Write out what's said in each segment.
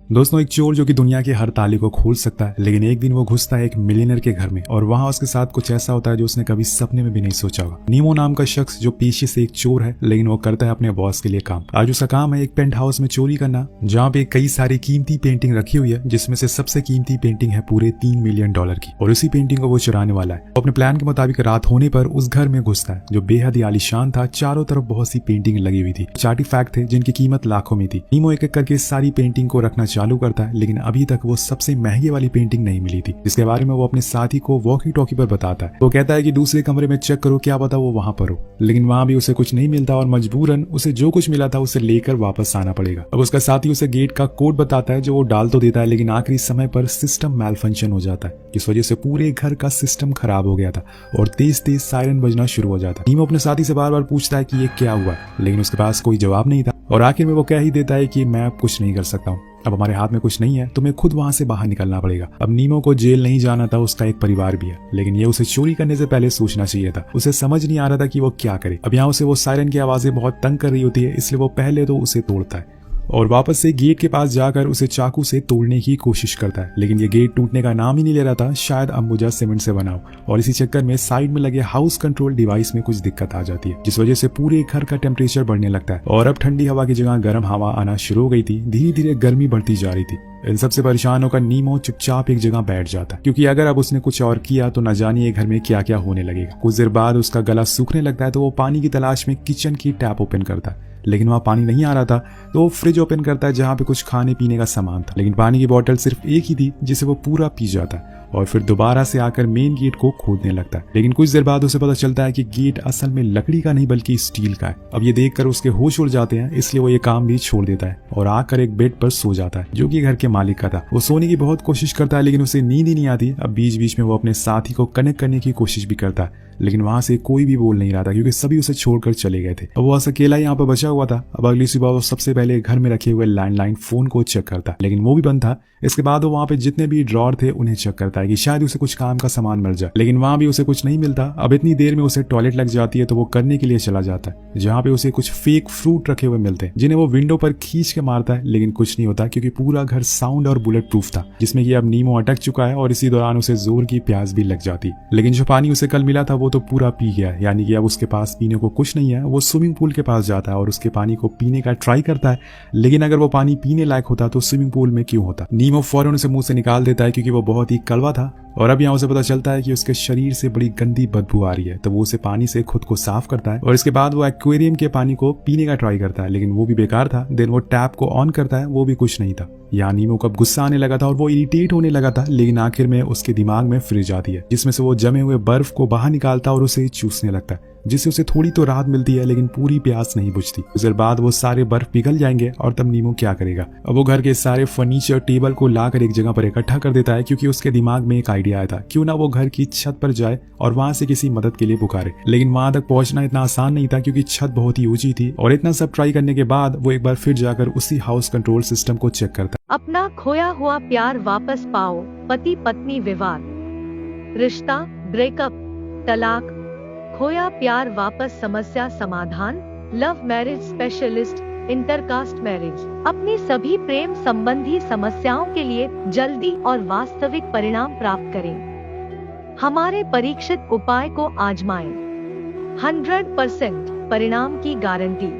दोस्तों, एक चोर जो कि दुनिया की हर ताले को खोल सकता है, लेकिन एक दिन वो घुसता है एक मिलियनर के घर में और वहां उसके साथ कुछ ऐसा होता है जो उसने कभी सपने में भी नहीं सोचा होगा। नीमो नाम का शख्स जो पेशे से एक चोर है, लेकिन वो करता है अपने बॉस के लिए काम। आज उसका काम है एक पेंट हाउस में चोरी करना, जहाँ पे कई सारी कीमती पेंटिंग रखी हुई है, जिसमें से सबसे कीमती पेंटिंग है पूरे $3 मिलियन की, और उसी पेंटिंग को वो चुराने वाला है। अपने प्लान के मुताबिक रात होने पर उस घर में घुसता है जो बेहद ही आलीशान था। चारों तरफ बहुत सी पेंटिंग लगी हुई थी, आर्टिफैक्ट थे जिनकी कीमत लाखों में थी। नीमो एक एक करके सारी पेंटिंग को रखना चालू करता है, लेकिन अभी तक वो सबसे महंगे वाली पेंटिंग नहीं मिली थी, जिसके बारे में वो अपने साथी को वॉकी टॉकी पर बताता है। वो कहता है कि दूसरे कमरे में चेक करो, क्या पता वो वहां पर हो, लेकिन वहां भी उसे कुछ नहीं मिलता और मजबूरन उसे जो कुछ मिला था उसे लेकर वापस आना पड़ेगा। अब उसका साथी उसे गेट का कोड बताता है जो वो डाल तो देता है, लेकिन आखिरी समय पर सिस्टम मैल फंक्शन हो जाता है। इस वजह से पूरे घर का सिस्टम खराब हो गया था और तेज तेज सायरन बजना शुरू हो जाता है। नीमो अपने साथी से बार बार पूछता है कि ये क्या हुआ, लेकिन उसके पास कोई जवाब नहीं था और आखिर में वो कह ही देता है कि मैं अब कुछ नहीं कर सकता हूँ, अब हमारे हाथ में कुछ नहीं है, तुम्हें खुद वहां से बाहर निकलना पड़ेगा। अब नीमो को जेल नहीं जाना था, उसका एक परिवार भी है, लेकिन ये उसे चोरी करने से पहले सोचना चाहिए था। उसे समझ नहीं आ रहा था कि वो क्या करे। अब यहाँ उसे वो सायरन की आवाजें बहुत तंग कर रही होती है, इसलिए वो पहले तो उसे तोड़ता है और वापस से गेट के पास जाकर उसे चाकू से तोड़ने की कोशिश करता है, लेकिन ये गेट टूटने का नाम ही नहीं ले रहा था। शायद अंबुजा सीमेंट से बना हो, और इसी चक्कर में साइड में लगे हाउस कंट्रोल डिवाइस में कुछ दिक्कत आ जाती है, जिस वजह से पूरे घर का टेम्परेचर बढ़ने लगता है और अब ठंडी हवा की जगह गर्म हवा आना शुरू हो गई थी। धीरे धीरे गर्मी बढ़ती जा रही थी। इन सबसे परेशान होकर नीमो चुपचाप एक जगह बैठ जाता है, क्योंकि अगर अब उसने कुछ और किया तो न जानिए घर में क्या क्या होने लगेगा। कुछ देर बाद उसका गला सूखने लगता है तो वो पानी की तलाश में किचन की टैप ओपन करता है, लेकिन वहां पानी नहीं आ रहा था। तो वो फ्रिज ओपन करता है जहां पे कुछ खाने पीने का सामान था, लेकिन पानी की बोतल सिर्फ एक ही थी जिसे वो पूरा पी जाता है और फिर दोबारा से आकर मेन गेट को खोदने लगता है। लेकिन कुछ देर बाद उसे पता चलता है कि गेट असल में लकड़ी का नहीं बल्कि स्टील का है। अब ये देखकर उसके होश उड़ जाते हैं, इसलिए वो ये काम भी छोड़ देता है और आकर एक बेड पर सो जाता है जो कि घर के मालिक का था। वो सोने की बहुत कोशिश करता है, लेकिन उसे नींद ही नहीं आती। अब बीच बीच में वो अपने साथी को कनेक्ट करने की कोशिश भी करता है, लेकिन वहां से कोई भी बोल नहीं रहा था क्योंकि सभी उसे छोड़कर चले गए थे। अब वो अकेला यहाँ पर बचा हुआ था। अब अगली सुबह वो सबसे पहले घर में रखे हुए लैंडलाइन फोन को चेक करता, लेकिन वो भी बंद था। इसके बाद वो वहां पे जितने भी ड्रॉर थे उन्हें चेक करता है कि शायद उसे कुछ काम का सामान मिल जाए, लेकिन वहां भी उसे कुछ नहीं मिलता। अब इतनी देर में उसे टॉयलेट लग जाती है तो वो करने के लिए चला जाता है, जहाँ पे उसे कुछ फेक फ्रूट रखे हुए मिलते हैं जिन्हें वो विंडो पर खींच के मारता है, लेकिन कुछ नहीं होता क्योंकि पूरा घर साउंड और बुलेट प्रूफ था, जिसमें कि अब नीमो अटक चुका है और इसी दौरान उसे जोर की प्यास भी लग जाती। लेकिन जो पानी उसे कल मिला था वो तो पूरा पी गया, यानी कि अब उसके पास पीने को कुछ नहीं है। वो स्विमिंग पूल के पास जाता है और उसके पानी को पीने का ट्राई करता है, लेकिन अगर वो पानी पीने लायक होता तो स्विमिंग पूल में क्यों होता। नीमो फौरन उसे मुंह से निकाल देता है क्योंकि वो बहुत ही कड़वा था और अब यहाँ उसे पता चलता है कि उसके शरीर से बड़ी गंदी बदबू आ रही है। तो वो उसे पानी से खुद को साफ करता है और इसके बाद वो एक्वेरियम के पानी को पीने का ट्राई करता है, लेकिन वो भी बेकार था। देन वो टैप को ऑन करता है, वो भी कुछ नहीं था। यहाँ नीमो को अब गुस्सा आने लगा था और वो इरिटेट होने लगा था, लेकिन आखिर में उसके दिमाग में फ्रिज आती है जिसमें से वो जमे हुए बर्फ को बाहर निकालता और उसे चूसने लगता है, जिससे उसे थोड़ी तो राहत मिलती है, लेकिन पूरी प्यास नहीं बुझती। कुछ देर बाद वो सारे बर्फ पिघल जाएंगे और तब नीमो क्या करेगा। अब वो घर के सारे फर्नीचर टेबल को लाकर एक जगह पर इकट्ठा कर देता है, क्योंकि उसके दिमाग में एक आइडिया आया था, क्यों ना वो घर की छत पर जाए और वहां से किसी मदद के लिए पुकारे। लेकिन वहां तक पहुंचना इतना आसान नहीं था क्योंकि छत बहुत ही ऊंची थी और इतना सब ट्राई करने के बाद वो एक बार फिर जाकर उसी हाउस कंट्रोल सिस्टम को चेक करता है। अपना खोया हुआ प्यार वापस पाओ, पति पत्नी विवाद, रिश्ता ब्रेकअप, तलाक, खोया प्यार वापस समस्या समाधान, love marriage specialist, intercaste marriage. अपनी सभी प्रेम संबंधी समस्याओं के लिए जल्दी और वास्तविक परिणाम प्राप्त करें। हमारे परीक्षित उपाय को आजमाएं। 100% परिणाम की गारंटी।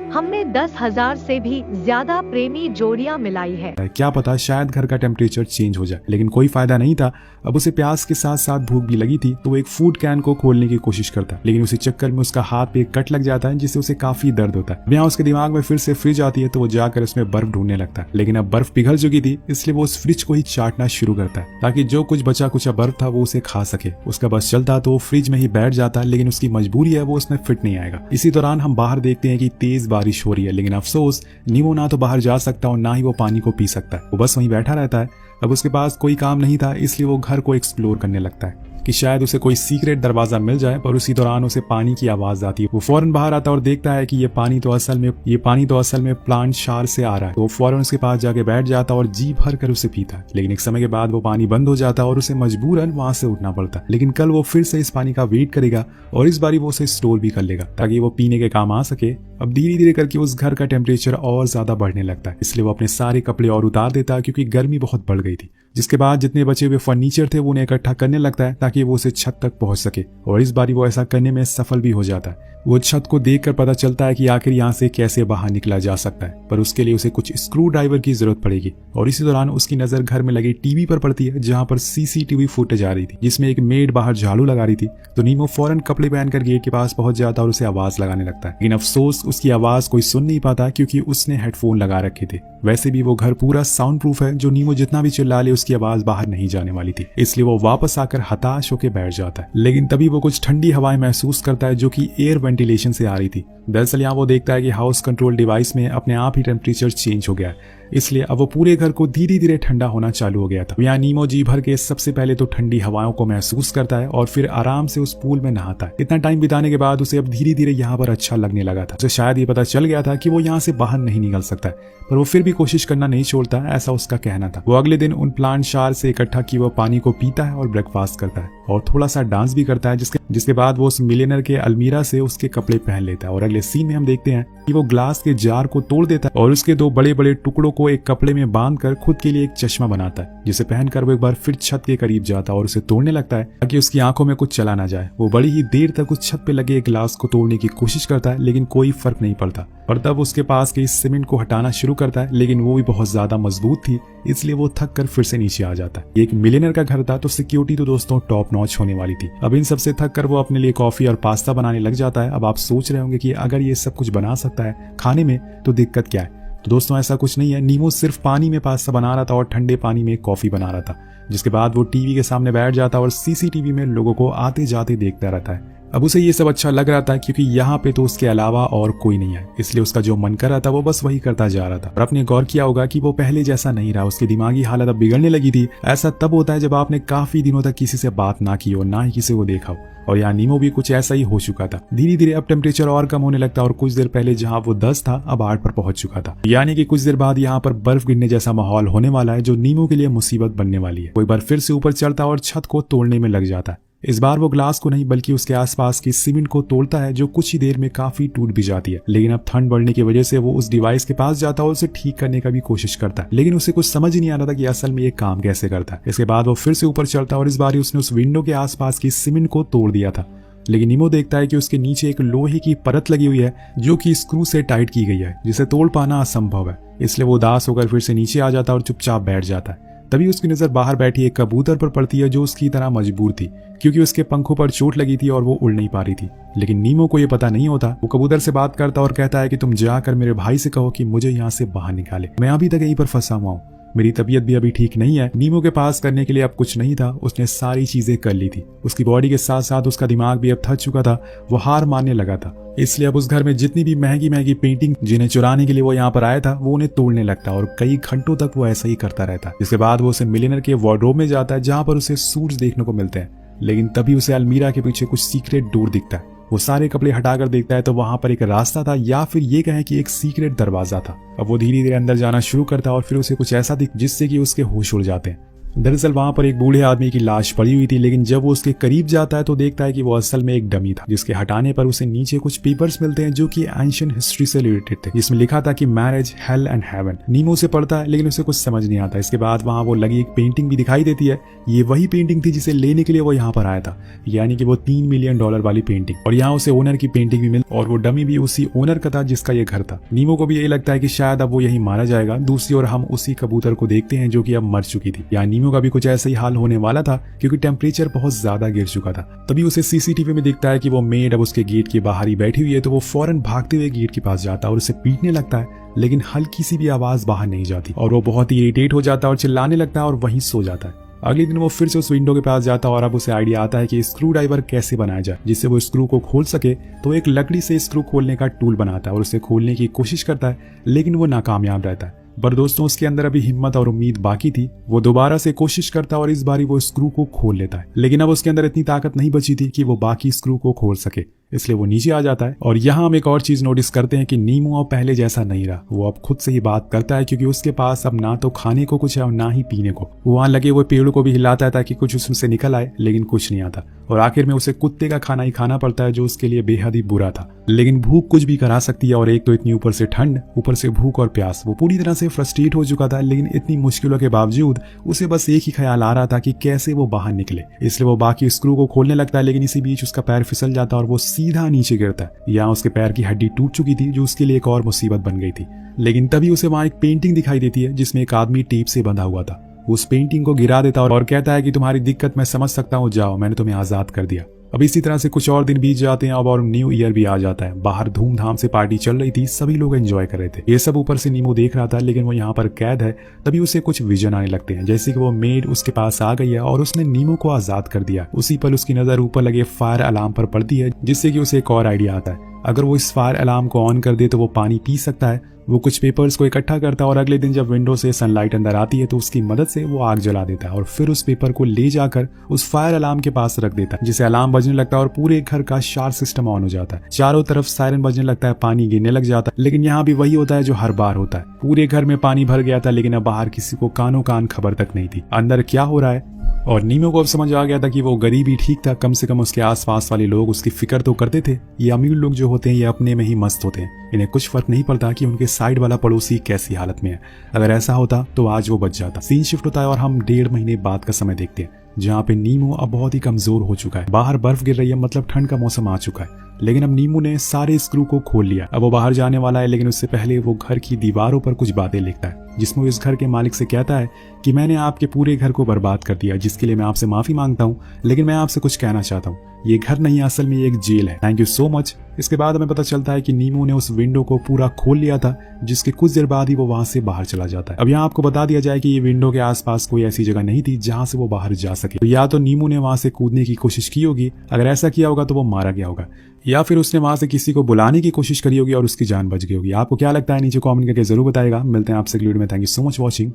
हमने 10,000 से भी ज्यादा प्रेमी जोड़ियां मिलाई है। क्या पता शायद घर का टेम्परेचर चेंज हो जाए, लेकिन कोई फायदा नहीं था। अब उसे प्यास के साथ साथ भूख भी लगी थी, तो वो एक फूड कैन को खोलने की कोशिश करता है, लेकिन उसी चक्कर में उसका हाथ पे एक कट लग जाता है जिससे उसे काफी दर्द होता है। यहाँ उसके दिमाग में फिर से फ्रिज आती है तो वो जाकर उसमें बर्फ ढूंढने लगता है, लेकिन अब बर्फ पिघल चुकी थी, इसलिए वो उस फ्रिज को ही चाटना शुरू करता है ताकि जो कुछ बचा कुचा बर्फ था वो उसे खा सके। उसका बस चलता तो वो फ्रिज में ही बैठ जाता है, लेकिन उसकी मजबूरी है, वो उसमें फिट नहीं आएगा। इसी दौरान हम बाहर देखते हैं कि तेज बारिश हो रही है, लेकिन अफसोस नीमो ना तो बाहर जा सकता और ना ही वो पानी को पी सकता है। वो बस वहीं बैठा रहता है। अब उसके पास कोई काम नहीं था, इसलिए वो घर को एक्सप्लोर करने लगता है। कि शायद उसे कोई सीक्रेट दरवाजा मिल जाए, पर उसी दौरान उसे पानी की आवाज आती है। वो फौरन बाहर आता और देखता है कि ये पानी तो असल में प्लांट शार से आ रहा है। तो वो फौरन उसके पास जाके बैठ जाता और जी भर कर उसे पीता है। लेकिन एक समय के बाद वो पानी बंद हो जाता और उसे मजबूरन वहां से उठना पड़ता। लेकिन कल वो फिर से इस पानी का वेट करेगा और इस बारी वो उसे स्टोर भी कर लेगा ताकि वो पीने के काम आ सके। अब धीरे धीरे करके उस घर का टेम्परेचर और ज्यादा बढ़ने लगता है, इसलिए वो अपने सारे कपड़े और उतार देता है क्योंकि गर्मी बहुत बढ़ गई थी। जिसके बाद जितने बचे हुए फर्नीचर थे वो उन्हें इकट्ठा करने लगता है ताकि वो उसे छत तक पहुंच सके, और इस बारी वो ऐसा करने में सफल भी हो जाता है। वो छत को देखकर पता चलता है कि आखिर यहाँ से कैसे बाहर निकला जा सकता है, पर उसके लिए उसे कुछ स्क्रू ड्राइवर की जरूरत पड़ेगी। और इसी दौरान उसकी नजर घर में लगी टीवी पर पड़ती है जहाँ पर सीसीटीवी फुटेज आ रही थी जिसमें एक मेड बाहर झाड़ू लगा रही थी। तो नीमो फौरन कपड़े पहनकर गेट के पास पहुंच जाता और उसे आवाज लगाने लगता है। लेकिन अफसोस उसकी आवाज कोई सुन नहीं पाता क्योंकि उसने हेडफोन लगा रखे थे। वैसे भी वो घर पूरा साउंड प्रूफ है, जो नीमो जितना भी चिल्ला ले उसकी आवाज बाहर नहीं जाने वाली थी, इसलिए वो वापस आकर हताश होकर बैठ जाता है। लेकिन तभी वो कुछ ठंडी हवाएं महसूस करता है जो कि एयर वेंटिलेशन से आ रही थी। दरअसल यहाँ वो देखता है कि हाउस कंट्रोल डिवाइस में अपने आप ही टेम्परेचर चेंज हो गया है, इसलिए अब वो पूरे घर को धीरे धीरे ठंडा होना चालू हो गया था। यहाँ नीमो जी भर के सबसे पहले तो ठंडी हवाओं को महसूस करता है और फिर आराम से उस पूल में नहाता है। इतना टाइम बिताने के बाद उसे अब धीरे धीरे यहाँ पर अच्छा लगने लगा था। उसे शायद ये पता चल गया था कि वो यहाँ से बाहर नहीं निकल सकता है, पर वो फिर भी कोशिश करना नहीं छोड़ता, ऐसा उसका कहना था। वो अगले दिन उन प्लांट शार से इकट्ठा किए हुए पानी को पीता है और ब्रेकफास्ट करता है और थोड़ा सा डांस भी करता है, जिसके बाद वो उस मिलियनर के अलमीरा से उसके कपड़े पहन लेता है। और अगले सीन में हम देखते हैं कि वो ग्लास के जार को तोड़ देता है और उसके दो बड़े बड़े टुकड़ों को एक कपड़े में बांधकर खुद के लिए एक चश्मा बनाता है, जिसे पहनकर वो एक बार फिर छत के करीब जाता है और उसे तोड़ने लगता है ताकि उसकी आंखों में कुछ चला ना जाए। वो बड़ी ही देर तक उस छत पे लगे एक ग्लास को तोड़ने की कोशिश करता है, लेकिन कोई फर्क नहीं पड़ता। और तब उसके पास के इस सीमेंट को हटाना शुरू करता है, लेकिन वो भी बहुत ज्यादा मजबूत थी, इसलिए वो थक कर फिर से नीचे आ जाता है। एक मिलियनर का घर था तो सिक्योरिटी तो दोस्तों टॉप नॉच होने वाली थी। अब इन सबसे थक कर वो अपने लिए कॉफी और पास्ता बनाने लग जाता है। अब आप सोच रहे होंगे कि अगर ये सब कुछ बना सकता है खाने में तो दिक्कत क्या है। तो दोस्तों ऐसा कुछ नहीं है, नीमो सिर्फ पानी में पास्ता बना रहा था और ठंडे पानी में कॉफी बना रहा था। जिसके बाद वो टीवी के सामने बैठ जाता और सीसीटीवी में लोगों को आते जाते देखता रहता है। अब उसे ये सब अच्छा लग रहा था क्योंकि यहाँ पे तो उसके अलावा और कोई नहीं है, इसलिए उसका जो मन कर रहा था वो बस वही करता जा रहा था। और आपने गौर किया होगा कि वो पहले जैसा नहीं रहा, उसकी दिमागी हालत अब बिगड़ने लगी थी। ऐसा तब होता है जब आपने काफी दिनों तक किसी से बात ना की हो, ना ही किसी को देखा हो। और यहाँ नीमो भी कुछ ऐसा ही हो चुका था। धीरे धीरे अब टेम्परेचर और कम होने लगता और कुछ देर पहले जहाँ वो 10 था अब 8 पर पहुंच चुका था। यानी कि कुछ देर बाद यहाँ पर बर्फ गिरने जैसा माहौल होने वाला है, जो नीमो के लिए मुसीबत बनने वाली है। वो एक बार फिर से ऊपर चढ़ता और छत को तोड़ने में लग जाता है। इस बार वो ग्लास को नहीं बल्कि उसके आसपास की सीमेंट को तोड़ता है, जो कुछ ही देर में काफी टूट भी जाती है। लेकिन अब ठंड बढ़ने की वजह से वो उस डिवाइस के पास जाता है और उसे ठीक करने का भी कोशिश करता है, लेकिन उसे कुछ समझ ही नहीं आ रहा था कि असल में ये काम कैसे करता है। इसके बाद वो फिर से ऊपर चढ़ता है और इस बार उसने उस विंडो के आसपास की सीमेंट को तोड़ दिया था। लेकिन नीमो देखता है कि उसके नीचे एक लोहे की परत लगी हुई है जो कि स्क्रू से टाइट की गई है, जिसे तोड़ पाना असंभव है। इसलिए वो उदास होकर फिर से नीचे आ जाता और चुपचाप बैठ जाता है। तभी उसकी नजर बाहर बैठी एक कबूतर पर पड़ती है जो उसकी तरह मजबूर थी, क्योंकि उसके पंखों पर चोट लगी थी और वो उड़ नहीं पा रही थी। लेकिन नीमो को ये पता नहीं होता। वो कबूतर से बात करता और कहता है कि तुम जाकर मेरे भाई से कहो कि मुझे यहाँ से बाहर निकाले, मैं अभी तक यहीं पर फंसा हुआ हूँ, मेरी तबीयत भी अभी ठीक नहीं है। नीमो के पास करने के लिए अब कुछ नहीं था, उसने सारी चीजें कर ली थी। उसकी बॉडी के साथ साथ उसका दिमाग भी अब थक चुका था, वो हार मानने लगा था। इसलिए अब उस घर में जितनी भी महंगी महंगी पेंटिंग जिन्हें चुराने के लिए वो यहाँ पर आया था, वो उन्हें तोड़ने लगता और कई घंटों तक वो ऐसा ही करता रहता। इसके बाद वो उसे मिलियनर के वार्डरोब में जाता है जहाँ पर उसे सूट्स देखने को मिलते हैं। लेकिन तभी उसे अलमीरा के पीछे कुछ सीक्रेट डोर दिखता है। वो सारे कपड़े हटाकर देखता है तो वहां पर एक रास्ता था, या फिर ये कहें कि एक सीक्रेट दरवाजा था। अब वो धीरे धीरे अंदर जाना शुरू करता है और फिर उसे कुछ ऐसा दिख जिससे कि उसके होश उड़ जाते हैं। दरअसल वहां पर एक बूढ़े आदमी की लाश पड़ी हुई थी, लेकिन जब वो उसके करीब जाता है तो देखता है कि वो असल में एक डमी था, जिसके हटाने पर उसे नीचे कुछ पेपर्स मिलते हैं जो कि एंशिएंट हिस्ट्री से रिलेटेड थे, जिसमें लिखा था कि मैरिज, हेल एंड हेवन। नीमो उसे पढ़ता है लेकिन उसे कुछ समझ नहीं आता। इसके बाद वहां वो लगी एक पेंटिंग भी दिखाई देती है। ये वही पेंटिंग थी जिसे लेने के लिए वो यहाँ पर आया था, यानी कि वो $3 मिलियन वाली पेंटिंग। और यहाँ उसे ओनर की पेंटिंग भी मिली और वो डमी भी उसी ओनर का था जिसका ये घर था। नीमो को भी यही लगता है कि शायद अब वो यही मारा जाएगा। दूसरी ओर हम उसी कबूतर को देखते हैं जो कि अब मर चुकी थी। यहाँ नीमो का भी कुछ ऐसा ही हाल होने वाला था क्योंकि टेम्परेचर बहुत ज्यादा गिर चुका था। तभी उसे सीसीटीवी में दिखता है कि वो मेड अब उसके गेट के बाहर ही बैठी हुई है, तो वो फौरन भागते हुए गेट के पास जाता है और उसे पीटने लगता है, लेकिन हल्की सी भी आवाज बाहर नहीं जाती और वो बहुत ही इरिटेट हो जाता है और चिल्लाने लगता है और वहीं सो जाता है। अगले दिन वो फिर से उस विंडो के पास जाता है और अब उसे आइडिया आता है कि स्क्रू ड्राइवर कैसे बनाया जाए जिससे वो स्क्रू को खोल सके। तो एक लकड़ी से स्क्रू खोलने का टूल बनाता है और उसे खोलने की कोशिश करता है, लेकिन वो नाकामयाब रहता है। पर दोस्तों उसके अंदर अभी हिम्मत और उम्मीद बाकी थी। वो दोबारा से कोशिश करता है और इस बारी वो स्क्रू को खोल लेता है, लेकिन अब उसके अंदर इतनी ताकत नहीं बची थी कि वो बाकी स्क्रू को खोल सके, इसलिए वो नीचे आ जाता है। और यहाँ हम एक और चीज नोटिस करते हैं कि नीमो अब पहले जैसा नहीं रहा। वो अब खुद से ही बात करता है, क्योंकि उसके पास अब ना तो खाने को कुछ है और ना ही पीने को। वो वहां लगे हुए पेड़ को भी हिलाता है ताकि कुछ उसमें निकल आए, लेकिन कुछ नहीं आता। और आखिर में उसे कुत्ते का खाना ही खाना पड़ता है, जो उसके लिए बेहद ही बुरा था। लेकिन भूख कुछ भी करा सकती है, और एक तो इतनी ऊपर से ठंड, ऊपर से भूख और प्यास। वो पूरी तरह से फ्रस्ट्रेट हो चुका था, लेकिन इतनी मुश्किलों के बावजूद उसे बस एक ही ख्याल आ रहा था कि कैसे वो बाहर निकले। इसलिए वो बाकी स्क्रू को खोलने लगता है, लेकिन इसी बीच उसका पैर फिसल जाता है और वो सीधा नीचे गिरता है। यहाँ उसके पैर की हड्डी टूट चुकी थी, जो उसके लिए एक और मुसीबत बन गई थी। लेकिन तभी उसे वहां एक पेंटिंग दिखाई देती है जिसमें एक आदमी टेप से बंधा हुआ था। उस पेंटिंग को गिरा देता और कहता है कि तुम्हारी दिक्कत मैं समझ सकता हूँ, जाओ, मैंने तुम्हें आजाद कर दिया। अब इसी तरह से कुछ और दिन बीत जाते हैं अब, और न्यू ईयर भी आ जाता है। बाहर धूमधाम से पार्टी चल रही थी, सभी लोग एंजॉय कर रहे थे। ये सब ऊपर से नीमो देख रहा था, लेकिन वो यहाँ पर कैद है। तभी उसे कुछ विजन आने लगते हैं, जैसे कि वो मेड उसके पास आ गई है और उसने नीमो को आजाद कर दिया। उसी पल उसकी नजर ऊपर लगे फायर अलार्म पर पड़ती है, जिससे कि उसे एक और आइडिया आता है। अगर वो इस फायर अलार्म को ऑन कर दे तो वो पानी पी सकता है। वो कुछ पेपर्स को इकट्ठा करता है और अगले दिन जब विंडो से सनलाइट अंदर आती है तो उसकी मदद से वो आग जला देता है, और फिर उस पेपर को ले जाकर उस फायर अलार्म के पास रख देता है, जिससे अलार्म बजने लगता है और पूरे घर का शार सिस्टम ऑन हो जाता है। चारों तरफ सायरन बजने लगता है, पानी गिरने लग जाता है। लेकिन यहाँ भी वही होता है जो हर बार होता है। पूरे घर में पानी भर गया था, लेकिन अब बाहर किसी को कानो कान खबर तक नहीं थी अंदर क्या हो रहा है। और नीमो को अब समझ आ गया था कि वो गरीब ही ठीक था, कम से कम उसके आसपास वाले लोग उसकी फिक्र तो करते थे। ये अमीर लोग जो होते हैं ये अपने में ही मस्त होते हैं, इन्हें कुछ फर्क नहीं पड़ता कि उनके साइड वाला पड़ोसी कैसी हालत में है। अगर ऐसा होता तो आज वो बच जाता। सीन शिफ्ट होता है और हम 1.5 महीने बाद का समय देखते हैं, जहाँ पे नीमो अब बहुत ही कमजोर हो चुका है। बाहर बर्फ गिर रही है, मतलब ठंड का मौसम आ चुका है। लेकिन अब नीमो ने सारे स्क्रू को खोल लिया। अब वो बाहर जाने वाला है, लेकिन उससे पहले वो घर की दीवारों पर कुछ बातें लिखता है, जिसमें वो इस घर के मालिक से कहता है कि मैंने आपके पूरे घर को बर्बाद कर दिया, जिसके लिए मैं आपसे माफी मांगता हूँ, लेकिन मैं आपसे कुछ कहना चाहता हूँ। ये घर नहीं, असल में ये एक जेल है। Thank you so much. इसके बाद हमें पता चलता है कि नीमो ने उस विंडो को पूरा खोल लिया था, जिसके कुछ देर बाद ही वो वहां से बाहर चला जाता है। अब यहाँ आपको बता दिया जाए कि ये विंडो के आसपास कोई ऐसी जगह नहीं थी जहां से वो बाहर जा सके। तो या तो नीमो ने वहां से कूदने की कोशिश की होगी, अगर ऐसा किया होगा तो वो मारा गया होगा, या फिर उसने वहां से किसी को बुलाने की कोशिश करी होगी और उसकी जान बच गई होगी। आपको क्या लगता है नीचे कमेंट करके जरूर बताएगा। मिलते हैं आपसे अगली वीडियो में। Thank you so much watching.